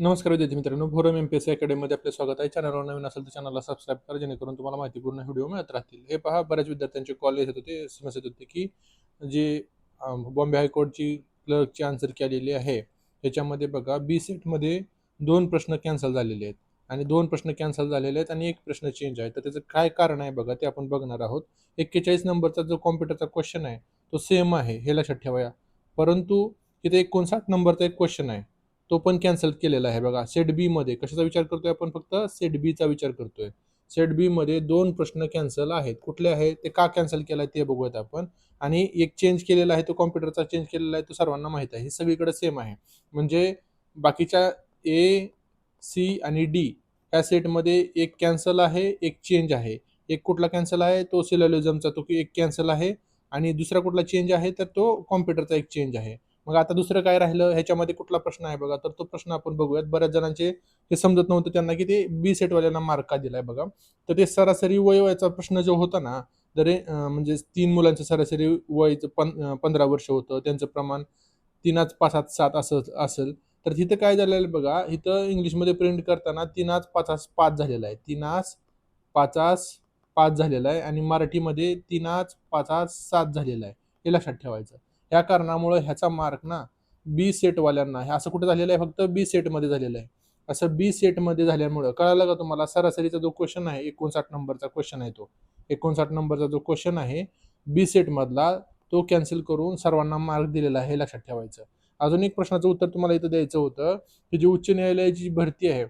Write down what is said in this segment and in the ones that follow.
नमस्कार विद्यार्थी मित्रांनो, भोरम एमपीएससी अकॅडमीमध्ये आपले स्वागत आहे. चॅनलवर नवीन असेल तर चॅनलला सबस्क्राईब करा, जेणेकरून तुम्हाला माहितीपूर्ण व्हिडिओ मिळत राहतील. हे पहा, बऱ्याच विद्यार्थ्यांचे कॉल येत होते, समस्या येत होती की जे बॉम्बे हायकोर्टची क्लर्कची आन्सर की आलेली आहे, त्याच्यामध्ये बघा बी सेटमध्ये 2 प्रश्न कॅन्सल झालेले आहेत आणि 2 प्रश्न कॅन्सल झालेले आहेत आणि 1 प्रश्न चेंज आहे. तर त्याचं काय कारण आहे बघा, ते आपण बघणार आहोत. 41 नंबरचा जो कॉम्प्युटरचा क्वेश्चन आहे, तो सेम आहे, हे लक्षात ठेवा. परंतु तिथे 59 नंबरचा एक क्वेश्चन आहे, तो पण कॅन्सल केलेला आहे बघा. सेट बी मध्ये कशाचा विचार करतोय आपण? फक्त सेट बी चा विचार करतोय. सेट बी मध्ये 2 प्रश्न कॅन्सल आहेत. कुठले आहेत ते, का कॅन्सल केलाय ते बघूयात आपण. आणि एक चेंज केलेला आहे, तो कॉम्प्युटरचा चेंज केलेला आहे, तो सर्वांना माहित आहे. हे सगळीकडे सेम आहे. म्हणजे बाकीच्या ए, सी आणि डी या सेटमध्ये एक कॅन्सल आहे, एक चेंज आहे. एक कुठला कॅन्सल आहे? तो सिलोजिझमचा, तो एक कॅन्सल आहे. आणि दुसरा कुठला चेंज आहे? तर तो कॉम्प्युटरचा एक चेंज आहे. मग आता दुसरं काय राहिलं ह्याच्यामध्ये? कुठला प्रश्न आहे बघा, तर तो प्रश्न आपण बघूयात. बऱ्याच जणांचे हे समजत नव्हतं त्यांना की ते बी सेटवाल्यांना मार्क का दिलाय बघा. तर ते सरासरी वयाचा प्रश्न जो होता ना, तर म्हणजे 3 मुलांचं सरासरी वय 15 वर्ष होतं. त्यांचं प्रमाण 3 5 7 असं असेल. तर तिथं काय झालेलं बघा, इथं इंग्लिशमध्ये प्रिंट करताना 3 5 5 झालेला आहे. 3 5 5 झालेला आहे आणि मराठीमध्ये 3 5 7 झालेला आहे. हे लक्षात ठेवायचं. या कारणामुळे ह्याचा मार्क ना बी सेटवाल्यांना, हे असं कुठं झालेलं आहे? फक्त बी सेटमध्ये झालेलं आहे. असं बी सेटमध्ये झाल्यामुळं कळालं का तुम्हाला? सरासरीचा जो क्वेश्चन आहे, 59 नंबरचा क्वेश्चन आहे, तो 59 नंबरचा जो क्वेश्चन आहे बी सेटमधला, तो कॅन्सल करून सर्वांना मार्क दिलेला आहे, हे लक्षात ठेवायचं. अजून एक प्रश्नाचं उत्तर तुम्हाला इथं द्यायचं होतं, की जी उच्च न्यायालयाची भरती आहे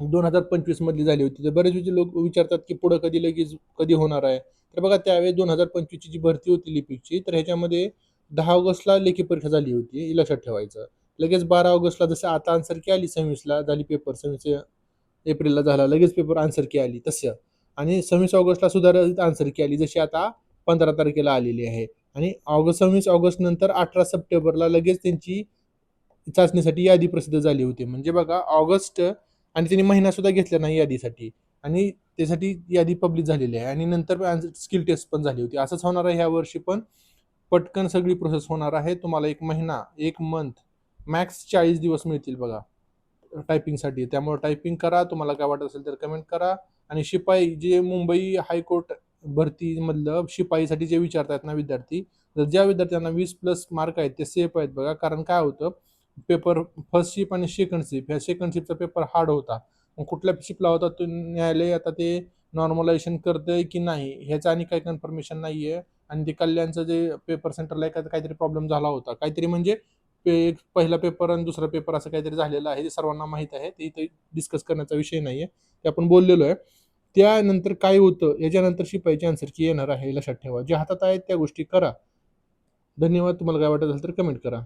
2025 मधली झाली होती. तर बरेच लोक विचारतात की पुढं कधी, लगेच कधी होणार आहे? तर बघा, त्यावेळेस 2025 ची जी भरती होती लिपिकची, तर ह्याच्यामध्ये 10 ऑगस्टला लेखी परीक्षा झाली होती, हे लक्षात ठेवायचं. लगेच 12 ऑगस्टला जसं आता आन्सर की आली, 26ला झाली पेपर, 26 एप्रिलला झाला लगेच पेपर, आन्सर की आली तसं. आणि 26 ऑगस्टला सुधारित आन्सर की आली, जशी आता 15 तारखेला आलेली आहे. आणि 26 ऑगस्ट नंतर 18 सप्टेंबरला लगेच त्यांची चाचणीसाठी यादी प्रसिद्ध झाली होती. म्हणजे बघा, ऑगस्ट आणि त्यांनी महिना सुद्धा घेतला नाही यादीसाठी, आणि त्यासाठी यादी पब्लिश झालेली आहे. आणि नंतर स्किल टेस्ट पण झाली होती. असंच होणार आहे ह्या वर्षी पण. पटकन सगळी प्रोसेस होणार आहे. तुम्हाला 1 महिना, 1 मंथ, मॅक्स 40 दिवस मिळतील बघा टायपिंगसाठी. त्यामुळे टायपिंग करा. तुम्हाला काय वाटत असेल तर कमेंट करा. आणि शिपाई, जे मुंबई हायकोर्ट भरतीमधलं शिपाईसाठी जे विचारतात ना विद्यार्थी, तर ज्या विद्यार्थ्यांना 20+ मार्क आहेत ते सेफ आहेत बघा. कारण काय होतं, पेपर फर्स्ट शिप आणि सेकंड शिप, ह्या सेकंड शिपचा पेपर हार्ड होता. मग कुठल्या शिपला होता तो न्यायालय आता ते नॉर्मलायझेशन करतंय की नाही ह्याचं आणि काही कन्फर्मेशन नाहीये. आणि ते कल्याणचं जे पेपर सेंटरला काहीतरी प्रॉब्लेम झाला होता, काहीतरी म्हणजे पहिला पेपर आणि दुसरा पेपर असं काहीतरी झालेलं आहे, ते सर्वांना माहित आहे. ते इथे डिस्कस करण्याचा विषय नाहीये, ते आपण बोललेलो आहे. त्यानंतर काय होतं, याच्यानंतर शिपाईची आन्सर की येणार आहे, लक्षात ठेवा. जे हातात आहे त्या गोष्टी करा. धन्यवाद. तुम्हाला काय वाटत असेल तर कमेंट करा.